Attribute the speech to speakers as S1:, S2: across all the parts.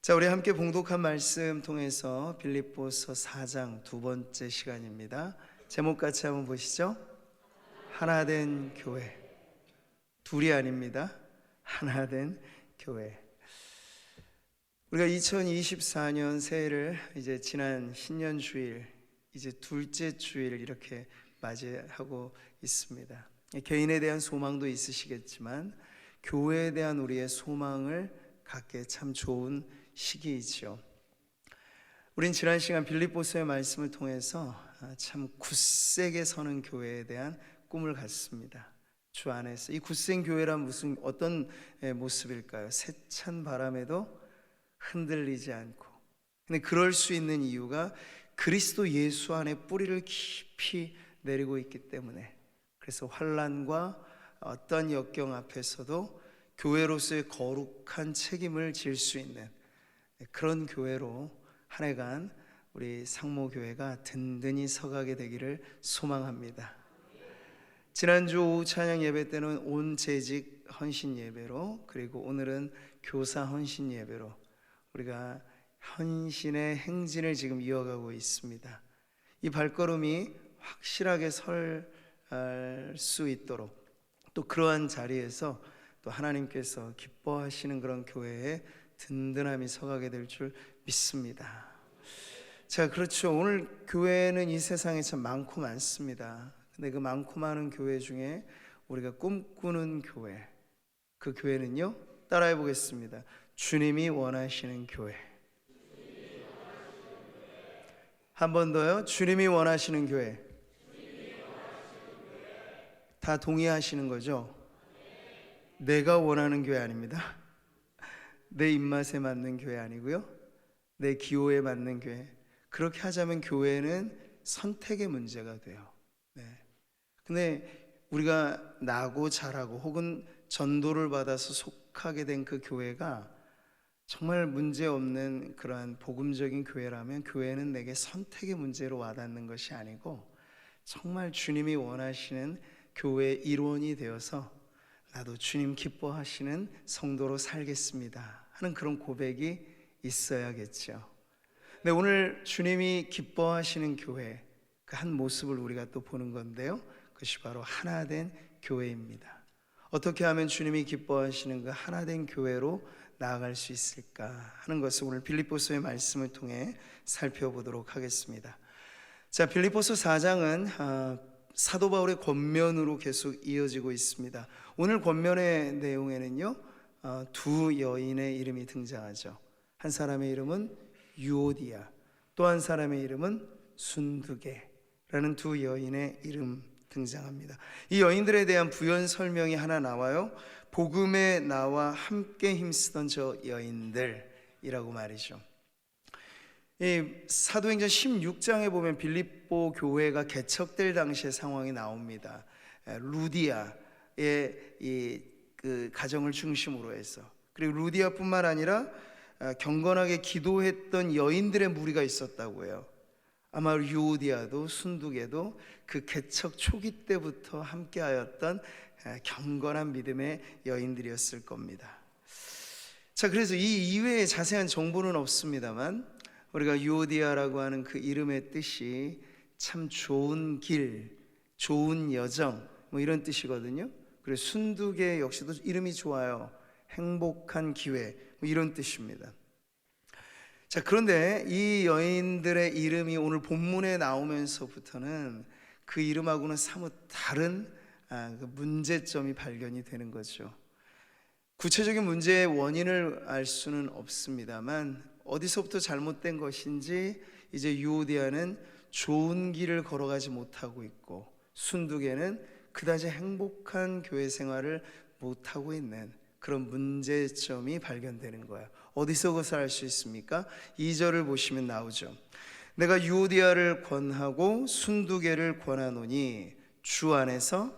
S1: 자, 우리 함께 봉독한 말씀 통해서 빌립보서 4장 두 번째 시간입니다. 제목 같이 한번 보시죠. 하나된 교회. 둘이 아닙니다. 하나된 교회. 우리가 2024년 새해를 이제 지난 신년 주일, 이제 둘째 주일 이렇게 맞이하고 있습니다. 개인에 대한 소망도 있으시겠지만 교회에 대한 우리의 소망을 갖기에 참 좋은 시기이죠. 우린 지난 시간 빌립보서의 말씀을 통해서 참 굳세게 서는 교회에 대한 꿈을 갖습니다. 주 안에서 이 굳센 교회란 어떤 모습일까요? 세찬 바람에도 흔들리지 않고. 근데 그럴 수 있는 이유가 그리스도 예수 안에 뿌리를 깊이 내리고 있기 때문에, 그래서 환난과 어떤 역경 앞에서도 교회로서의 거룩한 책임을 질 수 있는 그런 교회로 한 해간 우리 상모교회가 든든히 서가게 되기를 소망합니다. 지난주 오후 찬양 예배 때는 온 재직 헌신 예배로, 그리고 오늘은 교사 헌신 예배로 우리가 헌신의 행진을 지금 이어가고 있습니다. 이 발걸음이 확실하게 설 수 있도록, 또 그러한 자리에서 또 하나님께서 기뻐하시는 그런 교회에 든든함이 서가게 될 줄 믿습니다. 자, 그렇죠. 오늘 교회는 이 세상에 참 많고 많습니다. 근데 그 많고 많은 교회 중에 우리가 꿈꾸는 교회, 그 교회는요, 따라해 보겠습니다. 주님이 원하시는 교회. 한 번 더요. 주님이 원하시는 교회. 다 동의하시는 거죠? 내가 원하는 교회 아닙니다. 내 입맛에 맞는 교회 아니고요, 내 기호에 맞는 교회. 그렇게 하자면 교회는 선택의 문제가 돼요. 근데 우리가 나고 자라고 혹은 전도를 받아서 속하게 된 그 교회가 정말 문제없는 그러한 복음적인 교회라면, 교회는 내게 선택의 문제로 와닿는 것이 아니고 정말 주님이 원하시는 교회의 일원이 되어서 나도 주님 기뻐하시는 성도로 살겠습니다 하는 그런 고백이 있어야겠죠. 네, 오늘 주님이 기뻐하시는 교회, 그 한 모습을 우리가 또 보는 건데요, 그것이 바로 하나된 교회입니다. 어떻게 하면 주님이 기뻐하시는 그 하나된 교회로 나아갈 수 있을까 하는 것을 오늘 빌립보서의 말씀을 통해 살펴보도록 하겠습니다. 자, 빌립보서 4장은 사도 바울의 권면으로 계속 이어지고 있습니다. 오늘 권면의 내용에는요, 두 여인의 이름이 등장하죠. 한 사람의 이름은 유오디아, 또 한 사람의 이름은 순두계라는 두 여인의 이름 등장합니다. 이 여인들에 대한 부연 설명이 하나 나와요. 복음에 나와 함께 힘쓰던 저 여인들이라고 말이죠. 이 사도행전 16장에 보면 빌립보 교회가 개척될 당시의 상황이 나옵니다. 루디아의 그 가정을 중심으로 해서, 그리고 루디아뿐만 아니라 경건하게 기도했던 여인들의 무리가 있었다고 해요. 아마 유오디아도 순두계도 그 개척 초기 때부터 함께하였던 경건한 믿음의 여인들이었을 겁니다. 자, 그래서 이 이외에 자세한 정보는 없습니다만, 우리가 유오디아라고 하는 그 이름의 뜻이 참 좋은 길, 좋은 여정, 뭐 이런 뜻이거든요. 그리고 순두계 역시도 이름이 좋아요. 행복한 기회, 뭐 이런 뜻입니다. 자, 그런데 이 여인들의 이름이 오늘 본문에 나오면서부터는 그 이름하고는 사뭇 다른 그 문제점이 발견이 되는 거죠. 구체적인 문제의 원인을 알 수는 없습니다만, 어디서부터 잘못된 것인지 이제 유오디아는 좋은 길을 걸어가지 못하고 있고, 순두계는 그다지 행복한 교회 생활을 못하고 있는 그런 문제점이 발견되는 거예요. 어디서 그것을 알 수 있습니까? 2절을 보시면 나오죠. 내가 유오디아를 권하고 순두계를 권하노니 주 안에서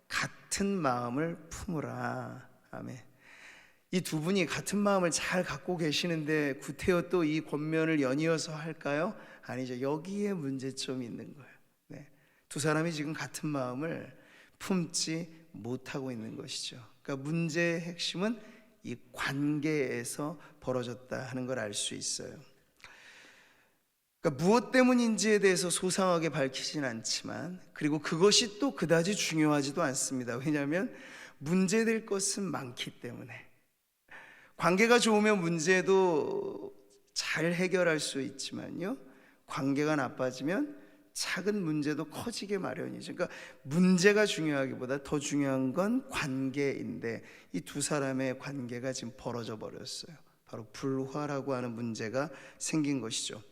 S1: 같은 마음을 품으라. 아멘. 이 두 분이 같은 마음을 잘 갖고 계시는데 구태여 또 이 권면을 연이어서 할까요? 아니죠. 여기에 문제점이 있는 거예요. 두 사람이 지금 같은 마음을 품지 못하고 있는 것이죠. 그러니까 문제의 핵심은 이 관계에서 벌어졌다 하는 걸 알 수 있어요. 그러니까 무엇 때문인지에 대해서 소상하게 밝히진 않지만, 그리고 그것이 또 그다지 중요하지도 않습니다. 왜냐하면 문제될 것은 많기 때문에. 관계가 좋으면 문제도 잘 해결할 수 있지만요, 관계가 나빠지면 작은 문제도 커지게 마련이죠. 그러니까 문제가 중요하기보다 더 중요한 건 관계인데, 이 두 사람의 관계가 지금 벌어져 버렸어요. 바로 불화라고 하는 문제가 생긴 것이죠.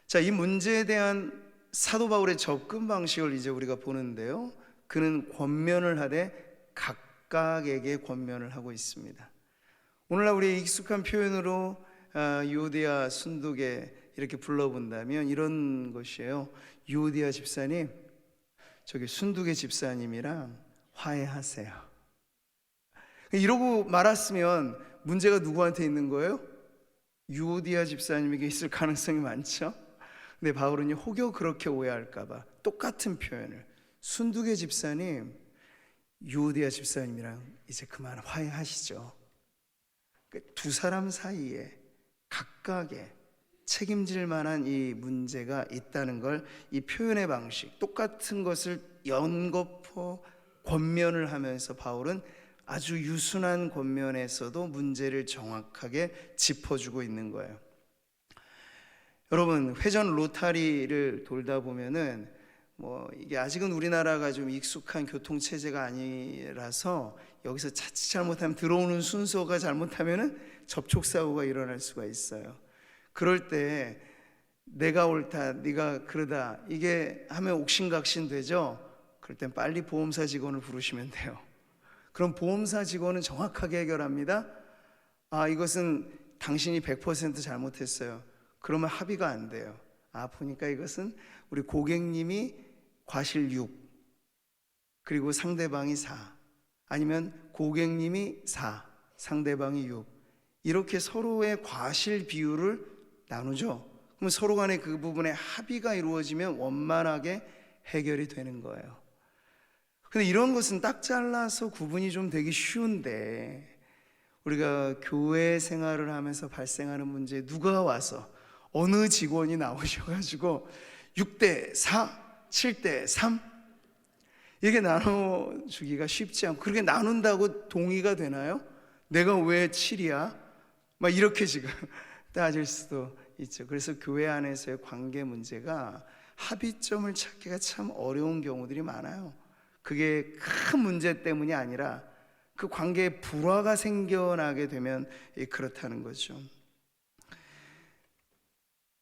S1: 자, 이 문제에 대한 사도 바울의 접근 방식을 이제 우리가 보는데요, 그는 권면을 하되 각각에게 권면을 하고 있습니다. 오늘날 우리의 익숙한 표현으로 유오디아, 순두계 이렇게 불러본다면 이런 것이에요. 유오디아 집사님, 저기 순두계 집사님이랑 화해하세요. 이러고 말았으면 문제가 누구한테 있는 거예요? 유오디아 집사님에게 있을 가능성이 많죠. 근데 바울은요, 혹여 그렇게 오해할까봐 똑같은 표현을, 순두계 집사님, 유오디아 집사님이랑 이제 그만 화해하시죠. 두 사람 사이에 각각의 책임질 만한 이 문제가 있다는 걸, 이 표현의 방식, 똑같은 것을 연거푸 권면을 하면서 바울은 아주 유순한 권면에서도 문제를 정확하게 짚어주고 있는 거예요. 여러분, 회전 로타리를 돌다 보면은 이게 아직은 우리나라가 좀 익숙한 교통 체제가 아니라서 여기서 자칫 잘못하면, 들어오는 순서가 잘못하면은 접촉 사고가 일어날 수가 있어요. 그럴 때 내가 옳다, 네가 그러다, 이게 하면 옥신각신 되죠. 그럴 땐 빨리 보험사 직원을 부르시면 돼요. 그럼 보험사 직원은 정확하게 해결합니다. 이것은 당신이 100% 잘못했어요. 그러면 합의가 안 돼요. 보니까 이것은 우리 고객님이 과실 6, 그리고 상대방이 4, 아니면 고객님이 4, 상대방이 6, 이렇게 서로의 과실 비율을 나누죠. 그럼 서로 간에 그 부분에 합의가 이루어지면 원만하게 해결이 되는 거예요. 근데 이런 것은 딱 잘라서 구분이 좀 되기 쉬운데, 우리가 교회 생활을 하면서 발생하는 문제에 누가 와서 어느 직원이 나오셔가지고 6대 4, 7대 3 이렇게 나눠주기가 쉽지 않고, 그렇게 나눈다고 동의가 되나요? 내가 왜 7이야? 막 이렇게 지금 따질 수도 있죠. 그래서 교회 안에서의 관계 문제가 합의점을 찾기가 참 어려운 경우들이 많아요. 그게 큰 문제 때문이 아니라 그 관계에 불화가 생겨나게 되면 그렇다는 거죠.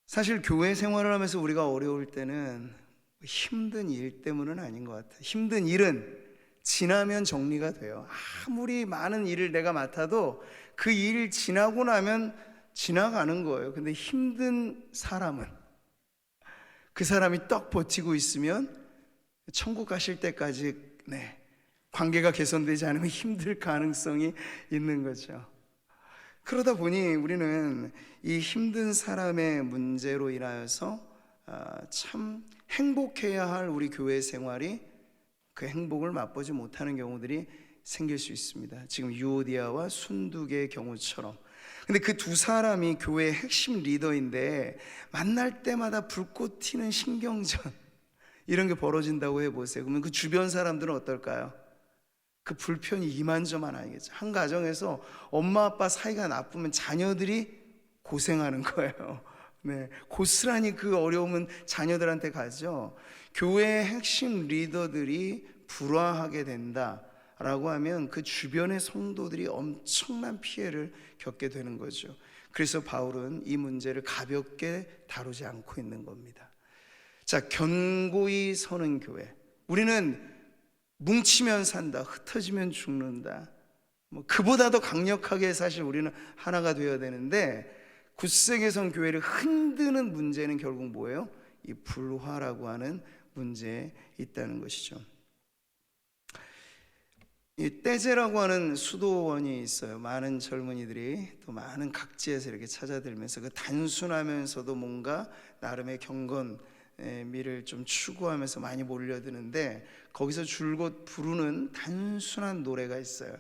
S1: 사실 교회 생활을 하면서 우리가 어려울 때는 힘든 일 때문은 아닌 것 같아요. 힘든 일은 지나면 정리가 돼요. 아무리 많은 일을 내가 맡아도 그 일 지나고 나면 지나가는 거예요. 근데 힘든 사람은, 그 사람이 떡 버티고 있으면 천국 가실 때까지 관계가 개선되지 않으면 힘들 가능성이 있는 거죠. 그러다 보니 우리는 이 힘든 사람의 문제로 인하여서 참 행복해야 할 우리 교회 생활이 그 행복을 맛보지 못하는 경우들이 생길 수 있습니다. 지금 유오디아와 순두계의 경우처럼. 근데 그 두 사람이 교회의 핵심 리더인데 만날 때마다 불꽃 튀는 신경전, 이런 게 벌어진다고 해보세요. 그러면 그 주변 사람들은 어떨까요? 그 불편이 이만저만 아니겠죠. 한 가정에서 엄마 아빠 사이가 나쁘면 자녀들이 고생하는 거예요. 고스란히 그 어려움은 자녀들한테 가죠. 교회의 핵심 리더들이 불화하게 된다라고 하면 그 주변의 성도들이 엄청난 피해를 겪게 되는 거죠. 그래서 바울은 이 문제를 가볍게 다루지 않고 있는 겁니다. 자, 견고히 서는 교회. 우리는 뭉치면 산다, 흩어지면 죽는다, 그보다 더 강력하게 사실 우리는 하나가 되어야 되는데, 굳세게 선 교회를 흔드는 문제는 결국 뭐예요? 이 불화라고 하는 문제에 있다는 것이죠. 이 떼제라고 하는 수도원이 있어요. 많은 젊은이들이 또 많은 각지에서 이렇게 찾아들면서 그 단순하면서도 뭔가 나름의 경건미를 좀 추구하면서 많이 몰려드는데, 거기서 줄곧 부르는 단순한 노래가 있어요.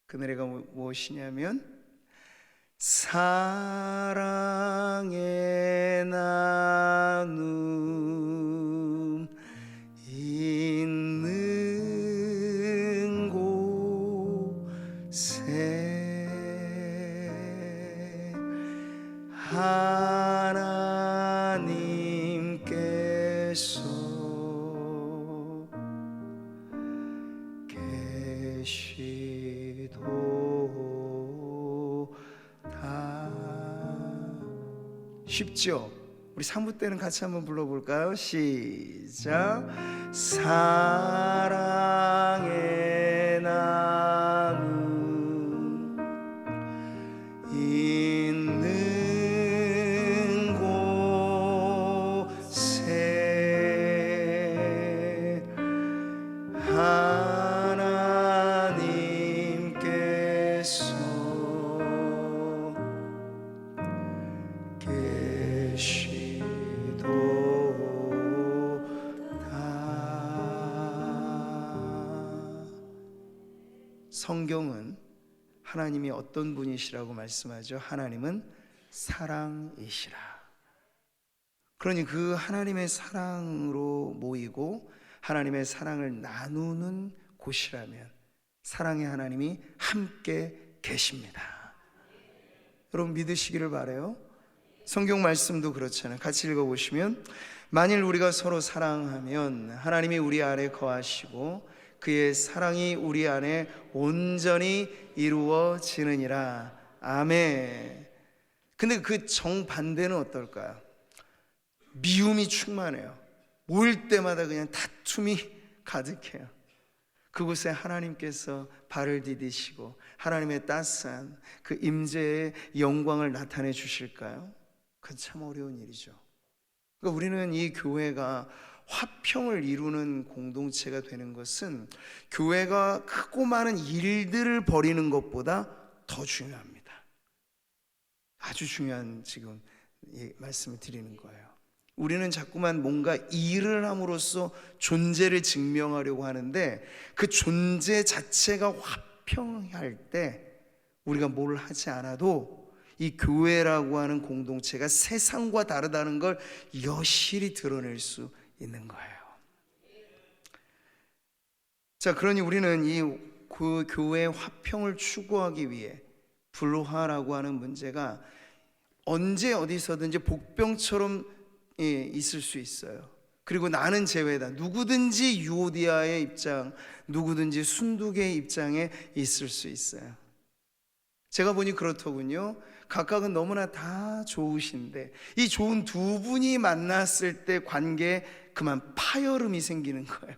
S1: 그 노래가 무엇이냐면 사랑의 나눔 있는 곳에 하나님께서 쉽죠? 우리 3부 때는 같이 한번 불러볼까요? 시작. 사랑의 나눔 있는 곳에 하나님께서 성경은 하나님이 어떤 분이시라고 말씀하죠? 하나님은 사랑이시라. 그러니 그 하나님의 사랑으로 모이고 하나님의 사랑을 나누는 곳이라면 사랑의 하나님이 함께 계십니다. 여러분 믿으시기를 바라요. 성경 말씀도 그렇잖아요. 같이 읽어보시면 만일 우리가 서로 사랑하면 하나님이 우리 안에 거하시고 그의 사랑이 우리 안에 온전히 이루어지느니라. 아멘. 근데 그 정반대는 어떨까요? 미움이 충만해요. 모일 때마다 그냥 다툼이 가득해요. 그곳에 하나님께서 발을 디디시고 하나님의 따스한 그 임재의 영광을 나타내 주실까요? 그건 참 어려운 일이죠. 그러니까 우리는 이 교회가 화평을 이루는 공동체가 되는 것은 교회가 크고 많은 일들을 벌이는 것보다 더 중요합니다. 아주 중요한 지금 말씀을 드리는 거예요. 우리는 자꾸만 뭔가 일을 함으로써 존재를 증명하려고 하는데 그 존재 자체가 화평할 때 우리가 뭘 하지 않아도 이 교회라고 하는 공동체가 세상과 다르다는 걸 여실히 드러낼 수 있는 거예요. 자, 그러니 우리는 그 교회의 화평을 추구하기 위해 불화라고 하는 문제가 언제 어디서든지 복병처럼 있을 수 있어요. 그리고 나는 제외다. 누구든지 유오디아의 입장, 누구든지 순두개의 입장에 있을 수 있어요. 제가 보니 그렇더군요. 각각은 너무나 다 좋으신데 이 좋은 두 분이 만났을 때 관계에 그만 파열음이 생기는 거예요.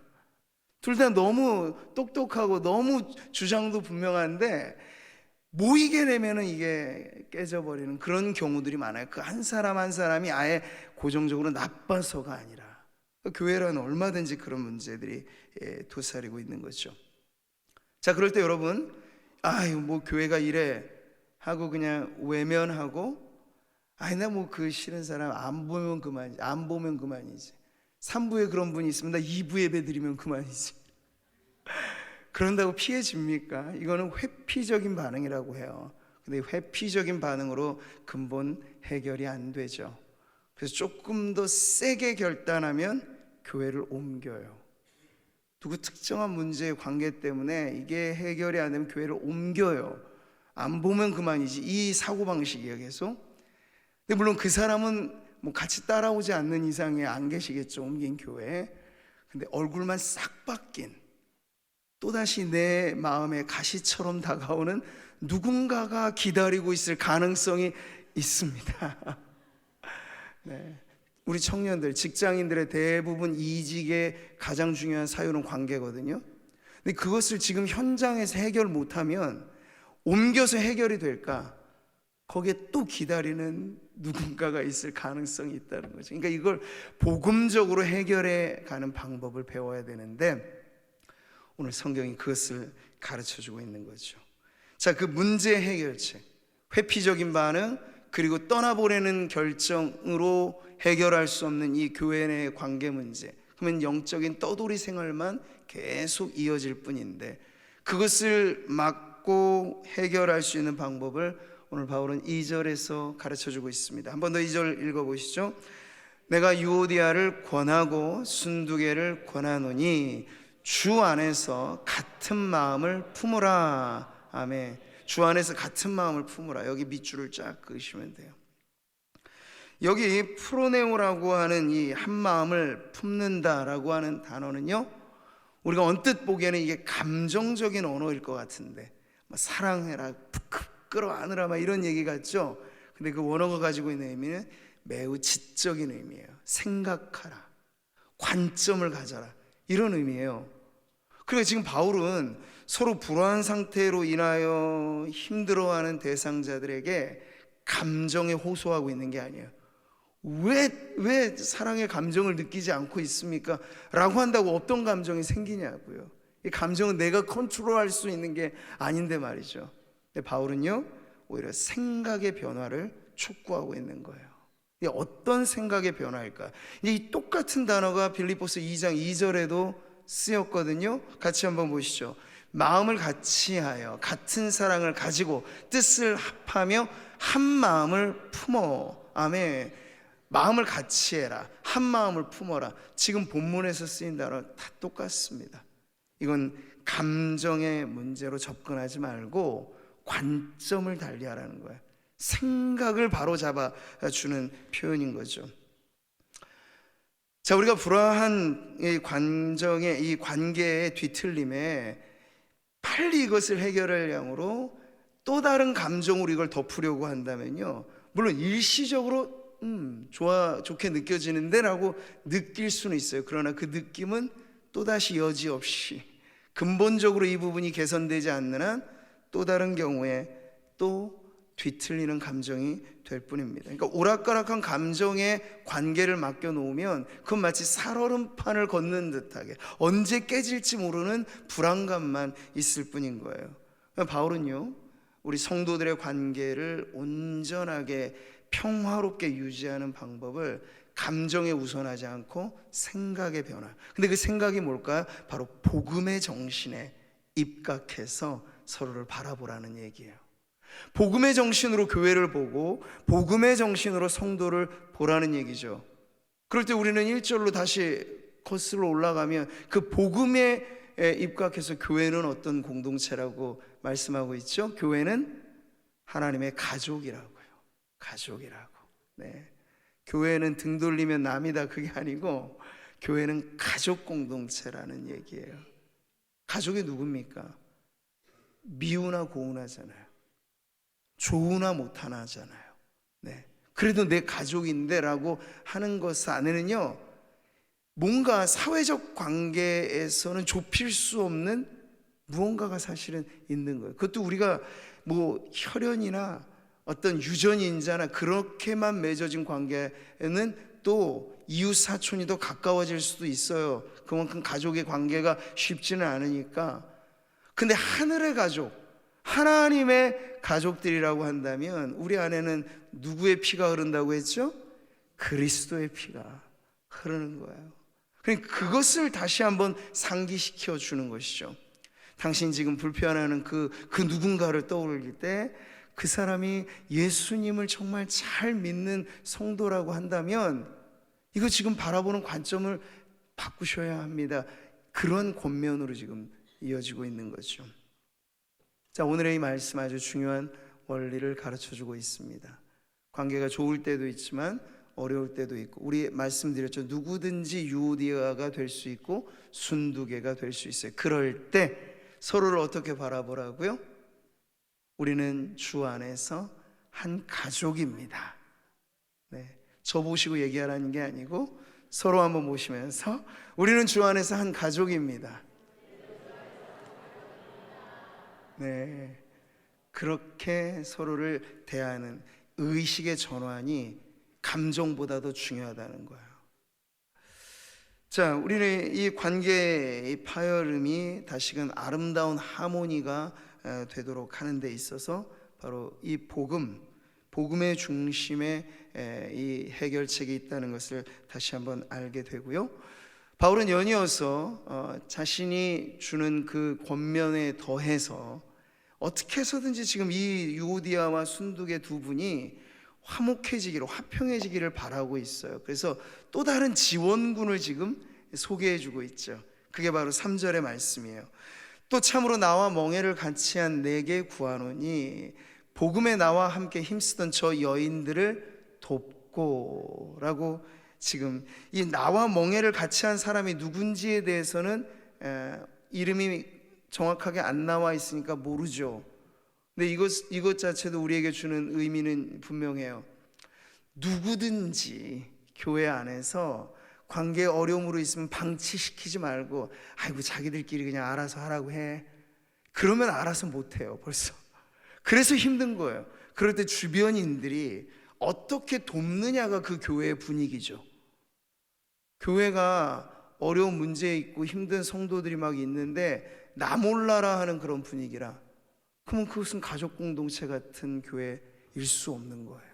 S1: 둘 다 너무 똑똑하고 너무 주장도 분명한데 모이게 되면은 이게 깨져버리는 그런 경우들이 많아요. 그 한 사람 한 사람이 아예 고정적으로 나빠서가 아니라 교회라는 얼마든지 그런 문제들이 도사리고 있는 거죠. 자, 그럴 때 여러분, 아유 뭐 교회가 이래 하고 그냥 외면하고, 아니 나 뭐 그 싫은 사람 안 보면 그만이지. 3부에 그런 분이 있으면 나 2부 예배 드리면 그만이지. 그런다고 피해집니까? 이거는 회피적인 반응이라고 해요. 근데 회피적인 반응으로 근본 해결이 안 되죠. 그래서 조금 더 세게 결단하면 교회를 옮겨요. 누구 특정한 문제의 관계 때문에 이게 해결이 안 되면 교회를 옮겨요. 안 보면 그만이지, 이 사고방식이에요 계속. 근데 물론 그 사람은 뭐 같이 따라오지 않는 이상에 안 계시겠죠, 옮긴 교회에. 근데 얼굴만 싹 바뀐, 또다시 내 마음에 가시처럼 다가오는 누군가가 기다리고 있을 가능성이 있습니다. 네. 우리 청년들, 직장인들의 대부분 이직의 가장 중요한 사유는 관계거든요. 근데 그것을 지금 현장에서 해결 못하면 옮겨서 해결이 될까? 거기에 또 기다리는 누군가가 있을 가능성이 있다는 거죠. 그러니까 이걸 복음적으로 해결해 가는 방법을 배워야 되는데 오늘 성경이 그것을 가르쳐주고 있는 거죠. 자, 그 문제 해결책, 회피적인 반응, 그리고 떠나보내는 결정으로 해결할 수 없는 이 교회 내 관계 문제, 그러면 영적인 떠돌이 생활만 계속 이어질 뿐인데 그것을 막고 찾고 해결할 수 있는 방법을 오늘 바울은 2절에서 가르쳐주고 있습니다. 한 번 더 2절 읽어보시죠. 내가 유오디아를 권하고 순두개를 권하노니 주 안에서 같은 마음을 품으라. 아멘. 주 안에서 같은 마음을 품으라. 여기 밑줄을 쫙 그으시면 돼요. 여기 프로네오라고 하는 이 한 마음을 품는다라고 하는 단어는요, 우리가 언뜻 보기에는 이게 감정적인 언어일 것 같은데, 사랑해라, 푹 끌어안으라, 막 이런 얘기 같죠? 근데 그 원어가 가지고 있는 의미는 매우 지적인 의미예요. 생각하라, 관점을 가져라, 이런 의미예요. 그러니까 지금 바울은 서로 불안한 상태로 인하여 힘들어하는 대상자들에게 감정에 호소하고 있는 게 아니에요. 왜 사랑의 감정을 느끼지 않고 있습니까? 라고 한다고 어떤 감정이 생기냐고요. 이 감정은 내가 컨트롤할 수 있는 게 아닌데 말이죠. 근데 바울은요, 오히려 생각의 변화를 촉구하고 있는 거예요. 이게 어떤 생각의 변화일까? 이 똑같은 단어가 빌립보서 2장 2절에도 쓰였거든요. 같이 한번 보시죠. 마음을 같이하여 같은 사랑을 가지고 뜻을 합하며 한 마음을 품어. 아멘. 마음을 같이 해라, 한 마음을 품어라. 지금 본문에서 쓰인 단어 다 똑같습니다. 이건 감정의 문제로 접근하지 말고 관점을 달리하라는 거예요. 생각을 바로 잡아주는 표현인 거죠. 자, 우리가 불화한 이 관계의 뒤틀림에 빨리 이것을 해결할 양으로 또 다른 감정으로 이걸 덮으려고 한다면요, 물론 일시적으로 좋게 느껴지는데 라고 느낄 수는 있어요. 그러나 그 느낌은 또다시 여지없이 근본적으로 이 부분이 개선되지 않는 한 또 다른 경우에 또 뒤틀리는 감정이 될 뿐입니다. 그러니까 오락가락한 감정의 관계를 맡겨놓으면 그건 마치 살얼음판을 걷는 듯하게 언제 깨질지 모르는 불안감만 있을 뿐인 거예요. 바울은요, 우리 성도들의 관계를 온전하게 평화롭게 유지하는 방법을 감정에 우선하지 않고 생각의 변화. 근데 그 생각이 뭘까요? 바로 복음의 정신에 입각해서 서로를 바라보라는 얘기예요. 복음의 정신으로 교회를 보고 복음의 정신으로 성도를 보라는 얘기죠. 그럴 때 우리는 1절로 다시 거슬러 올라가면 그 복음에 입각해서 교회는 어떤 공동체라고 말씀하고 있죠? 교회는 하나님의 가족이라고요. 가족이라고. 네. 교회는 등 돌리면 남이다, 그게 아니고 교회는 가족 공동체라는 얘기예요. 가족이 누굽니까? 미우나 고운하잖아요. 좋으나 못하나잖아요. 네. 그래도 내 가족인데 라고 하는 것 안에는요, 뭔가 사회적 관계에서는 좁힐 수 없는 무언가가 사실은 있는 거예요. 그것도 우리가 뭐 혈연이나 어떤 유전인자나 그렇게만 맺어진 관계는 또 이웃 사촌이 더 가까워질 수도 있어요. 그만큼 가족의 관계가 쉽지는 않으니까. 근데 하늘의 가족, 하나님의 가족들이라고 한다면 우리 안에는 누구의 피가 흐른다고 했죠? 그리스도의 피가 흐르는 거예요. 그러니까 그것을 다시 한번 상기시켜 주는 것이죠. 당신 지금 불편해하는 그 누군가를 떠올릴 때 그 사람이 예수님을 정말 잘 믿는 성도라고 한다면 이거 지금 바라보는 관점을 바꾸셔야 합니다. 그런 권면으로 지금 이어지고 있는 거죠. 자, 오늘의 이 말씀 아주 중요한 원리를 가르쳐주고 있습니다. 관계가 좋을 때도 있지만 어려울 때도 있고, 우리 말씀드렸죠. 누구든지 유오디아가 될 수 있고 순두개가 될 수 있어요. 그럴 때 서로를 어떻게 바라보라고요? 우리는 주 안에서 한 가족입니다. 네, 저 보시고 얘기하라는 게 아니고 서로 한번 보시면서 우리는 주 안에서 한 가족입니다. 네, 그렇게 서로를 대하는 의식의 전환이 감정보다도 중요하다는 거예요. 자, 우리는 이 관계의 파열음이 다시금 아름다운 하모니가 되도록 하는 데 있어서 바로 이 복음의 중심에 이 해결책이 있다는 것을 다시 한번 알게 되고요. 바울은 연이어서 자신이 주는 그 권면에 더해서 어떻게 해서든지 지금 이 유오디아와 순두계 두 분이 화목해지기를, 화평해지기를 바라고 있어요. 그래서 또 다른 지원군을 지금 소개해주고 있죠. 그게 바로 3절의 말씀이에요. 또 참으로 나와 멍에를 같이 한 내게 구하노니 복음에 나와 함께 힘쓰던 저 여인들을 돕고 라고, 지금 이 나와 멍에를 같이 한 사람이 누군지에 대해서는 이름이 정확하게 안 나와 있으니까 모르죠. 근데 이것 자체도 우리에게 주는 의미는 분명해요. 누구든지 교회 안에서 관계에 어려움으로 있으면 방치시키지 말고, 아이고 자기들끼리 그냥 알아서 하라고 해. 그러면 알아서 못해요 벌써. 그래서 힘든 거예요. 그럴 때 주변인들이 어떻게 돕느냐가 그 교회의 분위기죠. 교회가 어려운 문제에 있고 힘든 성도들이 막 있는데 나 몰라라 하는 그런 분위기라, 그러면 그것은 가족 공동체 같은 교회일 수 없는 거예요.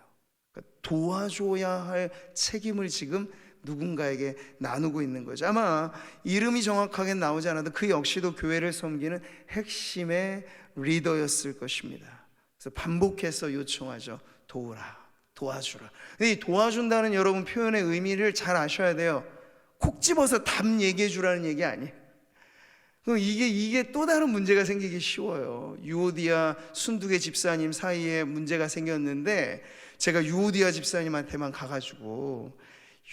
S1: 그러니까 도와줘야 할 책임을 지금 누군가에게 나누고 있는 거죠. 아마 이름이 정확하게 나오지 않아도 그 역시도 교회를 섬기는 핵심의 리더였을 것입니다. 그래서 반복해서 요청하죠. 도우라, 도와주라. 이 도와준다는 여러분 표현의 의미를 잘 아셔야 돼요. 콕 집어서 답 얘기해 주라는 얘기 아니에요. 그럼 이게 또 다른 문제가 생기기 쉬워요. 유오디아 순두계 집사님 사이에 문제가 생겼는데, 제가 유오디아 집사님한테만 가가지고,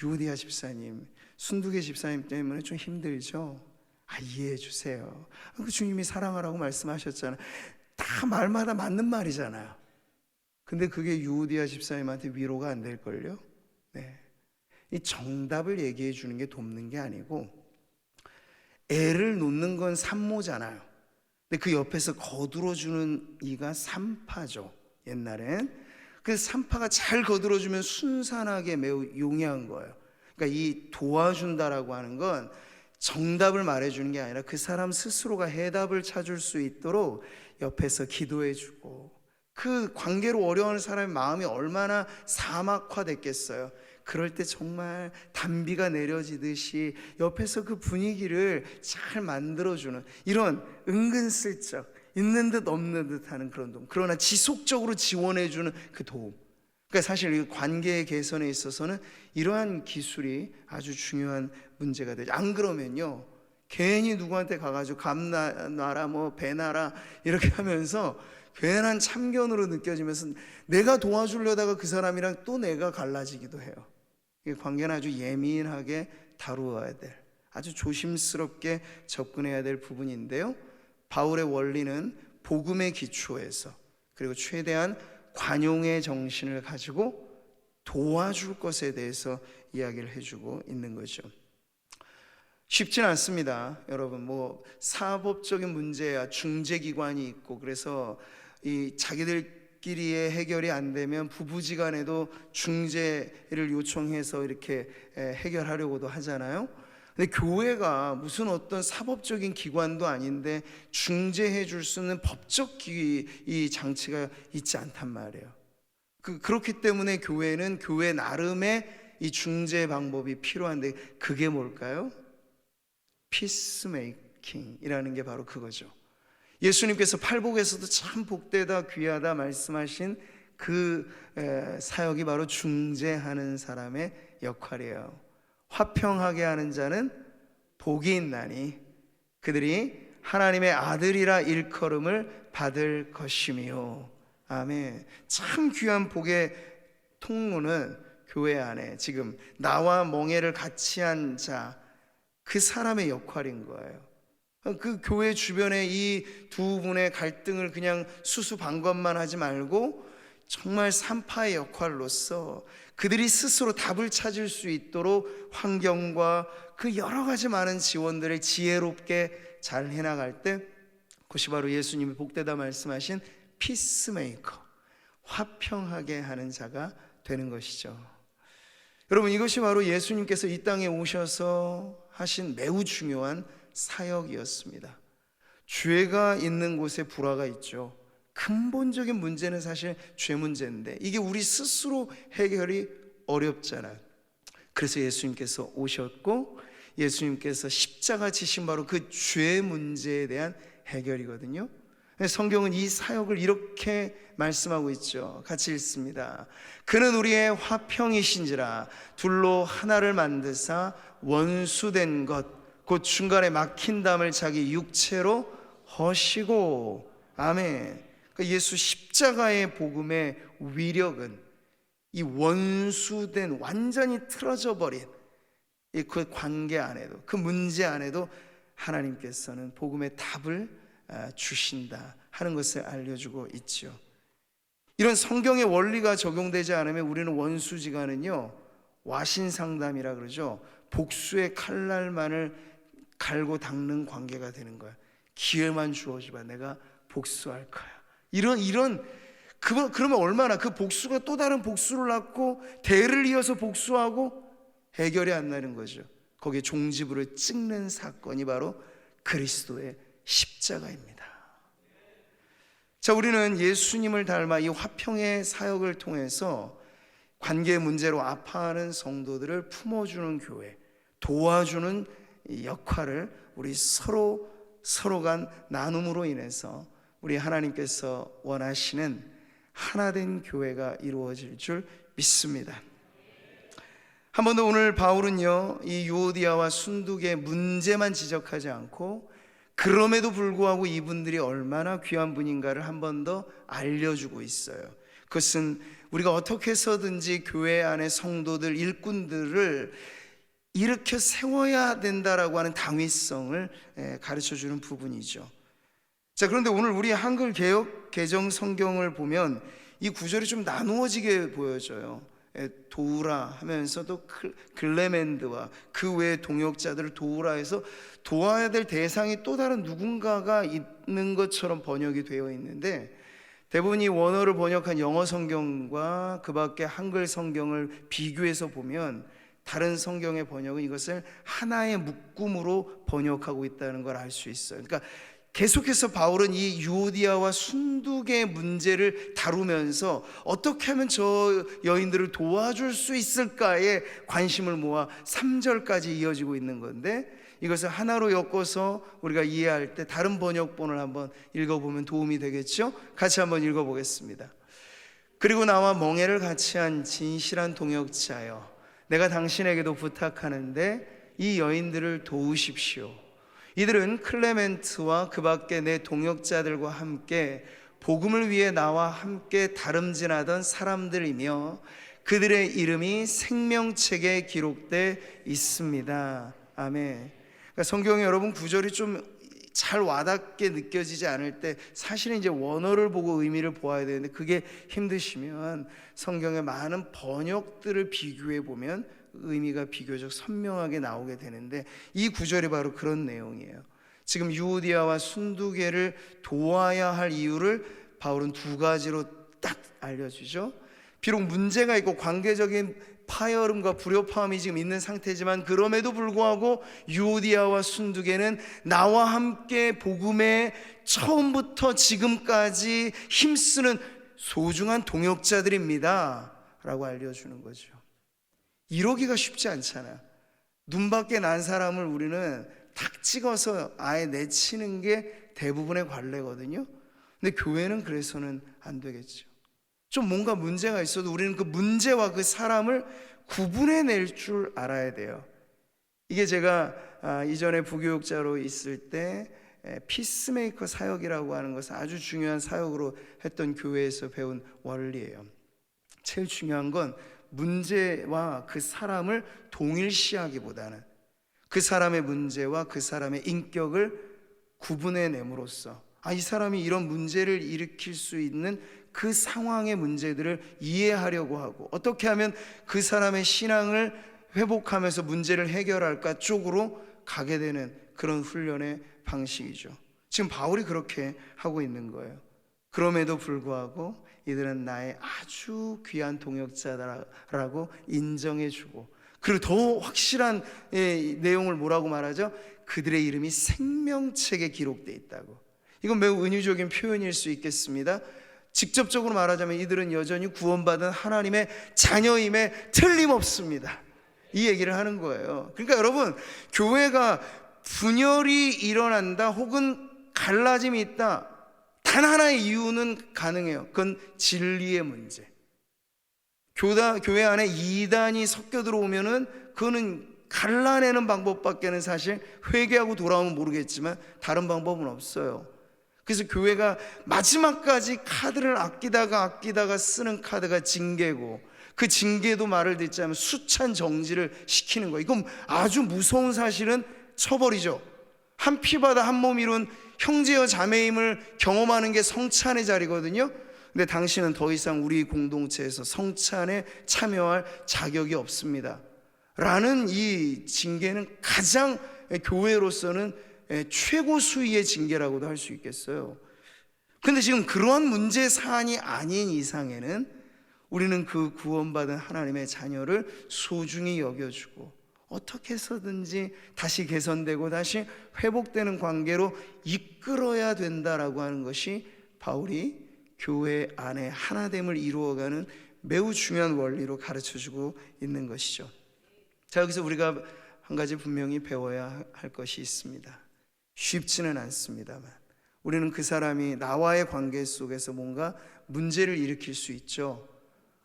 S1: 유오디아 집사님, 순두계 집사님 때문에 좀 힘들죠? 이해해 주세요. 그 주님이 사랑하라고 말씀하셨잖아요. 다 말마다 맞는 말이잖아요. 근데 그게 유오디아 집사님한테 위로가 안 될걸요? 네. 이 정답을 얘기해 주는 게 돕는 게 아니고, 애를 놓는 건 산모잖아요. 근데 그 옆에서 거들어주는 이가 산파죠. 옛날엔 그 산파가 잘 거들어주면 순산하게 매우 용이한 거예요. 그러니까 이 도와준다라고 하는 건 정답을 말해주는 게 아니라 그 사람 스스로가 해답을 찾을 수 있도록 옆에서 기도해주고, 그 관계로 어려워하는 사람의 마음이 얼마나 사막화됐겠어요. 그럴 때 정말 단비가 내려지듯이 옆에서 그 분위기를 잘 만들어주는, 이런 은근슬쩍 있는 듯 없는 듯 하는 그런 도움, 그러나 지속적으로 지원해주는 그 도움. 그러니까 사실 이 관계의 개선에 있어서는 이러한 기술이 아주 중요한 문제가 되죠. 안 그러면요, 괜히 누구한테 가가지고 감나라 뭐 배나라 이렇게 하면서 괜한 참견으로 느껴지면서 내가 도와주려다가 그 사람이랑 또 내가 갈라지기도 해요. 이 관계는 아주 예민하게 다루어야 될, 아주 조심스럽게 접근해야 될 부분인데요, 바울의 원리는 복음의 기초에서, 그리고 최대한 관용의 정신을 가지고 도와줄 것에 대해서 이야기를 해주고 있는 거죠. 쉽진 않습니다. 여러분, 뭐 사법적인 문제야 중재기관이 있고, 그래서 이 자기들끼리의 해결이 안 되면 부부지간에도 중재를 요청해서 이렇게 해결하려고도 하잖아요. 근데 교회가 무슨 어떤 사법적인 기관도 아닌데 중재해 줄 수 있는 법적 이 장치가 있지 않단 말이에요. 그렇기 때문에 교회는 교회 나름의 이 중재 방법이 필요한데, 그게 뭘까요? 피스메이킹이라는 게 바로 그거죠. 예수님께서 팔복에서도 참 복되다 귀하다 말씀하신 그 사역이 바로 중재하는 사람의 역할이에요. 화평하게 하는 자는 복이 있나니 그들이 하나님의 아들이라 일컬음을 받을 것이며. 아멘. 참 귀한 복의 통로는 교회 안에 지금 나와 멍에를 같이 한 자, 그 사람의 역할인 거예요. 그 교회 주변에 이 두 분의 갈등을 그냥 수수방관만 하지 말고 정말 산파의 역할로서 그들이 스스로 답을 찾을 수 있도록 환경과 그 여러 가지 많은 지원들을 지혜롭게 잘 해나갈 때, 그것이 바로 예수님이 복되다 말씀하신 피스메이커, 화평하게 하는 자가 되는 것이죠. 여러분, 이것이 바로 예수님께서 이 땅에 오셔서 하신 매우 중요한 사역이었습니다. 죄가 있는 곳에 불화가 있죠. 근본적인 문제는 사실 죄 문제인데 이게 우리 스스로 해결이 어렵잖아요. 그래서 예수님께서 오셨고, 예수님께서 십자가 지신 바로 그 죄 문제에 대한 해결이거든요. 성경은 이 사역을 이렇게 말씀하고 있죠. 같이 읽습니다. 그는 우리의 화평이신지라 둘로 하나를 만드사 원수된 것 곧 중간에 막힌 담을 자기 육체로 허시고. 아멘. 그러니까 예수 십자가의 복음의 위력은 이 원수된, 완전히 틀어져 버린 그 관계 안에도, 그 문제 안에도 하나님께서는 복음의 답을 주신다 하는 것을 알려주고 있죠. 이런 성경의 원리가 적용되지 않으면 우리는 원수지간은요, 와신상담이라 그러죠. 복수의 칼날만을 갈고 닦는 관계가 되는 거야. 기회만 주어지면 내가 복수할 거야. 그러면 얼마나 그 복수가 또 다른 복수를 낳고 대를 이어서 복수하고 해결이 안 나는 거죠. 거기에 종지부를 찍는 사건이 바로 그리스도의 십자가입니다. 자, 우리는 예수님을 닮아 이 화평의 사역을 통해서 관계 문제로 아파하는 성도들을 품어주는 교회, 도와주는 이 역할을 우리 서로 간 나눔으로 인해서 우리 하나님께서 원하시는 하나된 교회가 이루어질 줄 믿습니다. 한 번 더 오늘 바울은요, 이 유오디아와 순두계의 문제만 지적하지 않고 그럼에도 불구하고 이분들이 얼마나 귀한 분인가를 한 번 더 알려주고 있어요. 그것은 우리가 어떻게 해서든지 교회 안의 성도들, 일꾼들을 일으켜 세워야 된다라고 하는 당위성을 가르쳐주는 부분이죠. 자, 그런데 오늘 우리 한글 개역 개정 성경을 보면 이 구절이 좀 나누어지게 보여져요. 도우라 하면서도 글레멘드와 그 외의 동역자들을 도우라 해서 도와야 될 대상이 또 다른 누군가가 있는 것처럼 번역이 되어 있는데, 대부분 이 원어를 번역한 영어 성경과 그 밖에 한글 성경을 비교해서 보면 다른 성경의 번역은 이것을 하나의 묶음으로 번역하고 있다는 걸 알 수 있어요. 그러니까 계속해서 바울은 이 유오디아와 순두계의 문제를 다루면서 어떻게 하면 저 여인들을 도와줄 수 있을까에 관심을 모아 3절까지 이어지고 있는 건데, 이것을 하나로 엮어서 우리가 이해할 때 다른 번역본을 한번 읽어보면 도움이 되겠죠? 같이 한번 읽어보겠습니다. 그리고 나와 멍에를 같이 한 진실한 동역자여, 내가 당신에게도 부탁하는데 이 여인들을 도우십시오. 이들은 클레멘트와 그 밖에 내 동역자들과 함께 복음을 위해 나와 함께 다름질하던 사람들이며 그들의 이름이 생명책에 기록돼 있습니다. 아멘. 그러니까 성경에 여러분 구절이 좀 잘 와닿게 느껴지지 않을 때 사실은 이제 원어를 보고 의미를 보아야 되는데 그게 힘드시면 성경의 많은 번역들을 비교해 보면 의미가 비교적 선명하게 나오게 되는데, 이 구절이 바로 그런 내용이에요. 지금 유오디아와 순두계를 도와야 할 이유를 바울은 두 가지로 딱 알려주죠. 비록 문제가 있고 관계적인 파열음과 불협화음이 지금 있는 상태지만 그럼에도 불구하고 유오디아와 순두계는 나와 함께 복음에 처음부터 지금까지 힘쓰는 소중한 동역자들입니다 라고 알려주는 거죠. 이러기가 쉽지 않잖아. 눈밖에 난 사람을 우리는 탁 찍어서 아예 내치는 게 대부분의 관례거든요. 근데 교회는 그래서는 안 되겠죠. 좀 뭔가 문제가 있어도 우리는 그 문제와 그 사람을 구분해낼 줄 알아야 돼요. 이게 제가 이전에 부교육자로 있을 때 피스메이커 사역이라고 하는 것을 아주 중요한 사역으로 했던 교회에서 배운 원리예요. 제일 중요한 건 문제와 그 사람을 동일시하기보다는 그 사람의 문제와 그 사람의 인격을 구분해냄으로써 이 사람이 이런 문제를 일으킬 수 있는 그 상황의 문제들을 이해하려고 하고 어떻게 하면 그 사람의 신앙을 회복하면서 문제를 해결할까 쪽으로 가게 되는 그런 훈련의 방식이죠. 지금 바울이 그렇게 하고 있는 거예요. 그럼에도 불구하고 이들은 나의 아주 귀한 동역자다라고 인정해주고, 그리고 더 확실한 내용을 뭐라고 말하죠? 그들의 이름이 생명책에 기록되어 있다고. 이건 매우 은유적인 표현일 수 있겠습니다. 직접적으로 말하자면 이들은 여전히 구원받은 하나님의 자녀임에 틀림없습니다. 이 얘기를 하는 거예요. 그러니까 여러분, 교회가 분열이 일어난다 혹은 갈라짐이 있다, 다 단 하나의 이유는 가능해요. 그건 진리의 문제. 교회 안에 이단이 섞여 들어오면은 그거는 갈라내는 방법밖에는 사실 회개하고 돌아오면 모르겠지만 다른 방법은 없어요. 그래서 교회가 마지막까지 카드를 아끼다가 쓰는 카드가 징계고, 그 징계도 말을 듣자면 수찬 정지를 시키는 거예요. 이건 아주 무서운 사실은 처벌이죠. 한 피바다 한 몸 이룬 형제여 자매임을 경험하는 게 성찬의 자리거든요. 근데 당신은 더 이상 우리 공동체에서 성찬에 참여할 자격이 없습니다 라는 이 징계는 가장 교회로서는 최고 수위의 징계라고도 할 수 있겠어요. 근데 지금 그러한 문제 사안이 아닌 이상에는 우리는 그 구원받은 하나님의 자녀를 소중히 여겨주고 어떻게 해서든지 다시 개선되고 다시 회복되는 관계로 이끌어야 된다라고 하는 것이 바울이 교회 안에 하나됨을 이루어가는 매우 중요한 원리로 가르쳐주고 있는 것이죠. 자, 여기서 우리가 한 가지 분명히 배워야 할 것이 있습니다. 쉽지는 않습니다만 우리는 그 사람이 나와의 관계 속에서 뭔가 문제를 일으킬 수 있죠.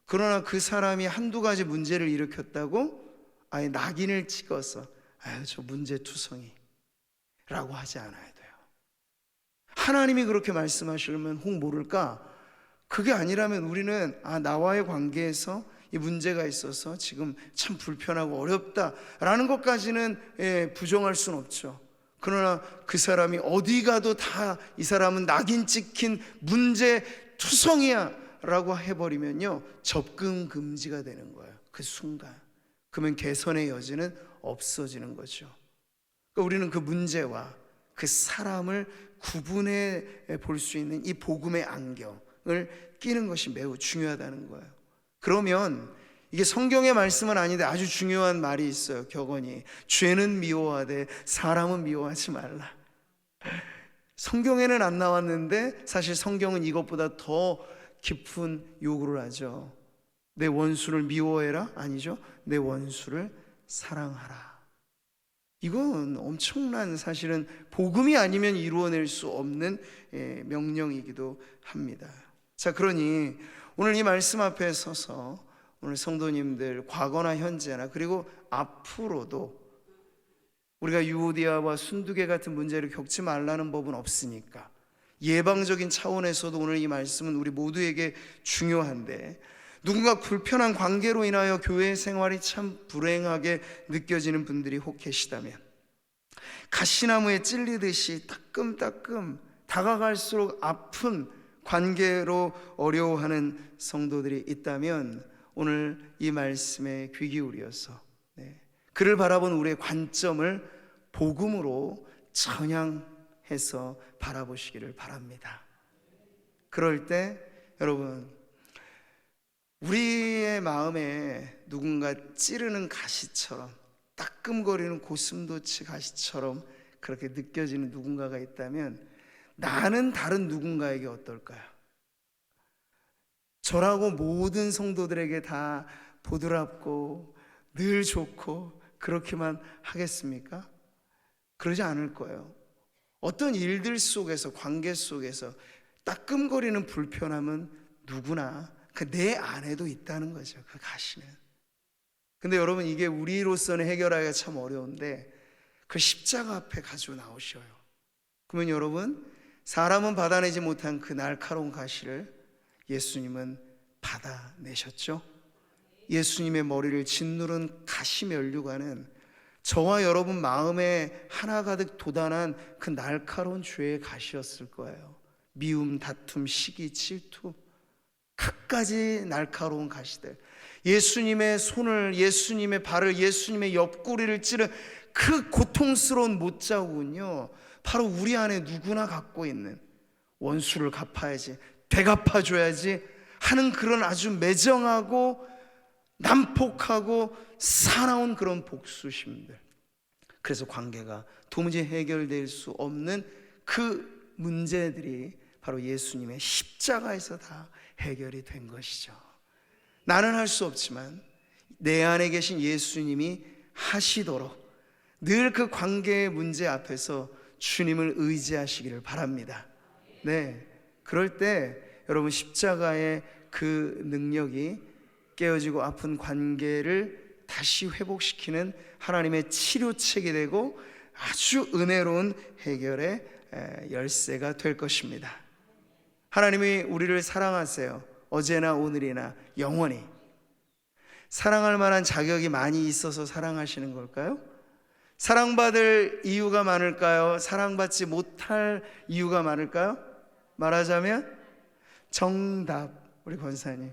S1: 그러나 그 사람이 한두 가지 문제를 일으켰다고 아예 낙인을 찍어서 아유 저 문제투성이 라고 하지 않아야 돼요. 하나님이 그렇게 말씀하시려면 혹 모를까? 그게 아니라면 우리는 나와의 관계에서 이 문제가 있어서 지금 참 불편하고 어렵다라는 것까지는 부정할 수는 없죠. 그러나 그 사람이 어디 가도 다 이 사람은 낙인 찍힌 문제투성이야 라고 해버리면요 접근 금지가 되는 거예요. 그 순간. 그러면 개선의 여지는 없어지는 거죠. 그러니까 우리는 그 문제와 그 사람을 구분해 볼 수 있는 이 복음의 안경을 끼는 것이 매우 중요하다는 거예요. 그러면 이게 성경의 말씀은 아닌데 아주 중요한 말이 있어요. 격언이 죄는 미워하되 사람은 미워하지 말라. 성경에는 안 나왔는데 사실 성경은 이것보다 더 깊은 요구를 하죠. 내 원수를 미워해라? 아니죠. 내 원수를 사랑하라. 이건 엄청난 사실은 복음이 아니면 이루어낼 수 없는 명령이기도 합니다. 자, 그러니 오늘 이 말씀 앞에 서서 오늘 성도님들 과거나 현재나 그리고 앞으로도 우리가 유오디아와 순두개 같은 문제를 겪지 말라는 법은 없으니까 예방적인 차원에서도 오늘 이 말씀은 우리 모두에게 중요한데, 누군가 불편한 관계로 인하여 교회 생활이 참 불행하게 느껴지는 분들이 혹 계시다면, 가시나무에 찔리듯이 따끔따끔 다가갈수록 아픈 관계로 어려워하는 성도들이 있다면 오늘 이 말씀에 귀 기울여서 그를 바라본 우리의 관점을 복음으로 전향해서 바라보시기를 바랍니다. 그럴 때 여러분, 우리의 마음에 누군가 찌르는 가시처럼, 따끔거리는 고슴도치 가시처럼 그렇게 느껴지는 누군가가 있다면 나는 다른 누군가에게 어떨까요? 저라고 모든 성도들에게 다 보드랍고 늘 좋고 그렇게만 하겠습니까? 그러지 않을 거예요. 어떤 일들 속에서, 관계 속에서 따끔거리는 불편함은 누구나 내 안에도 있다는 거죠. 그 가시는. 근데 여러분, 이게 우리로서는 해결하기가 참 어려운데 그 십자가 앞에 가지고 나오셔요. 그러면 여러분, 사람은 받아내지 못한 그 날카로운 가시를 예수님은 받아내셨죠. 예수님의 머리를 짓누른 가시면류관은 저와 여러분 마음에 하나 가득 돋아난 그 날카로운 죄의 가시였을 거예요. 미움, 다툼, 시기, 질투, 갖가지 날카로운 가시들, 예수님의 손을, 예수님의 발을, 예수님의 옆구리를 찌른 그 고통스러운 못자국은요 바로 우리 안에 누구나 갖고 있는 원수를 갚아야지, 되갚아줘야지 하는 그런 아주 매정하고 난폭하고 사나운 그런 복수심들. 그래서 관계가 도무지 해결될 수 없는 그 문제들이 바로 예수님의 십자가에서 다 해결이 된 것이죠. 나는 할 수 없지만 내 안에 계신 예수님이 하시도록 늘 그 관계의 문제 앞에서 주님을 의지하시기를 바랍니다. 네, 그럴 때 여러분 십자가의 그 능력이 깨어지고 아픈 관계를 다시 회복시키는 하나님의 치료책이 되고 아주 은혜로운 해결의 열쇠가 될 것입니다. 하나님이 우리를 사랑하세요. 어제나 오늘이나 영원히. 사랑할 만한 자격이 많이 있어서 사랑하시는 걸까요? 사랑받을 이유가 많을까요? 사랑받지 못할 이유가 많을까요? 말하자면 정답. 우리 권사님,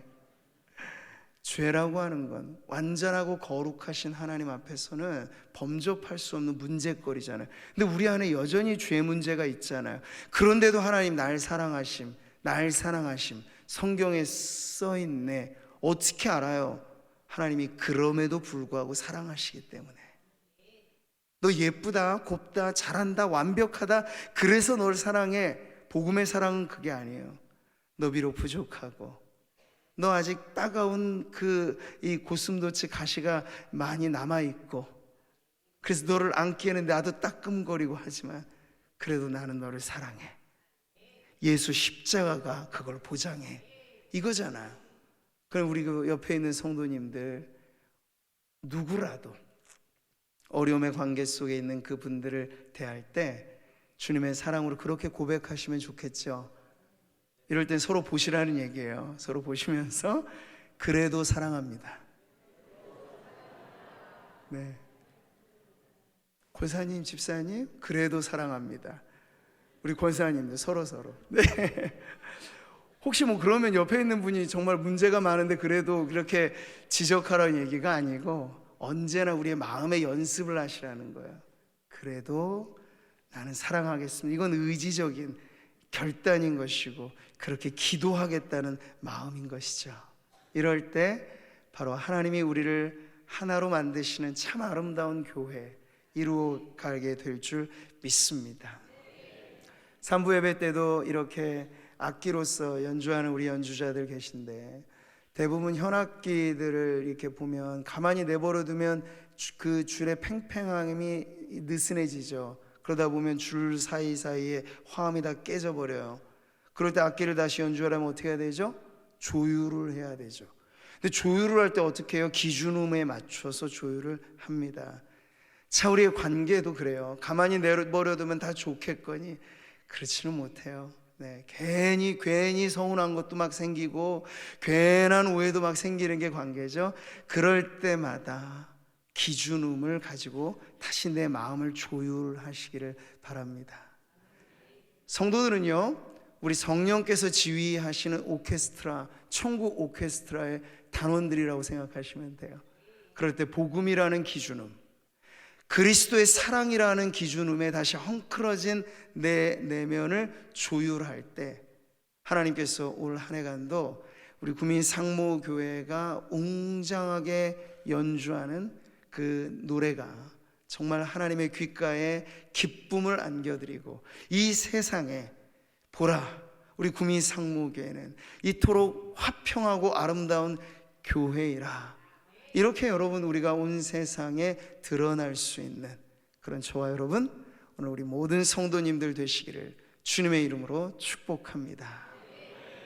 S1: 죄라고 하는 건 완전하고 거룩하신 하나님 앞에서는 범접할 수 없는 문제거리잖아요. 근데 우리 안에 여전히 죄 문제가 있잖아요. 그런데도 하나님 날 사랑하심, 날 사랑하심, 성경에 써있네. 어떻게 알아요? 하나님이 그럼에도 불구하고 사랑하시기 때문에. 너 예쁘다, 곱다, 잘한다, 완벽하다, 그래서 널 사랑해. 복음의 사랑은 그게 아니에요. 너 비록 부족하고, 너 아직 따가운 이 고슴도치 가시가 많이 남아있고, 그래서 너를 안기에는 나도 따끔거리고 하지만 그래도 나는 너를 사랑해. 예수 십자가가 그걸 보장해. 이거잖아요. 그럼 우리 그 옆에 있는 성도님들 누구라도 어려움의 관계 속에 있는 그분들을 대할 때 주님의 사랑으로 그렇게 고백하시면 좋겠죠. 이럴 땐 서로 보시라는 얘기예요. 서로 보시면서 그래도 사랑합니다. 네. 권사님, 집사님, 그래도 사랑합니다. 우리 권사님들 서로. 네. 혹시 뭐 그러면 옆에 있는 분이 정말 문제가 많은데 그래도 그렇게 지적하라는 얘기가 아니고 언제나 우리의 마음의 연습을 하시라는 거예요. 그래도 나는 사랑하겠습니다. 이건 의지적인 결단인 것이고 그렇게 기도하겠다는 마음인 것이죠. 이럴 때 바로 하나님이 우리를 하나로 만드시는 참 아름다운 교회 이루어가게 될 줄 믿습니다. 3부 예배 때도 이렇게 악기로서 연주하는 우리 연주자들 계신데 대부분 현악기들을 이렇게 보면 가만히 내버려두면 그 줄의 팽팽함이 느슨해지죠. 그러다 보면 줄 사이사이에 화음이 다 깨져버려요. 그럴 때 악기를 다시 연주하려면 어떻게 해야 되죠? 조율을 해야 되죠. 근데 조율을 할 때 어떻게 해요? 기준음에 맞춰서 조율을 합니다. 자, 우리의 관계도 그래요. 가만히 내버려두면 다 좋겠거니 그렇지는 못해요. 네, 괜히 서운한 것도 막 생기고 괜한 오해도 막 생기는 게 관계죠. 그럴 때마다 기준음을 가지고 다시 내 마음을 조율하시기를 바랍니다. 성도들은요, 우리 성령께서 지휘하시는 오케스트라, 천국 오케스트라의 단원들이라고 생각하시면 돼요. 그럴 때 복음이라는 기준음, 그리스도의 사랑이라는 기준음에 다시 헝클어진 내 내면을 조율할 때 하나님께서 올 한 해간도 우리 구민 상모교회가 웅장하게 연주하는 그 노래가 정말 하나님의 귓가에 기쁨을 안겨드리고 이 세상에 보라, 우리 구민 상모교회는 이토록 화평하고 아름다운 교회이라, 이렇게 여러분 우리가 온 세상에 드러날 수 있는 그런 저와 여러분 오늘 우리 모든 성도님들 되시기를 주님의 이름으로 축복합니다.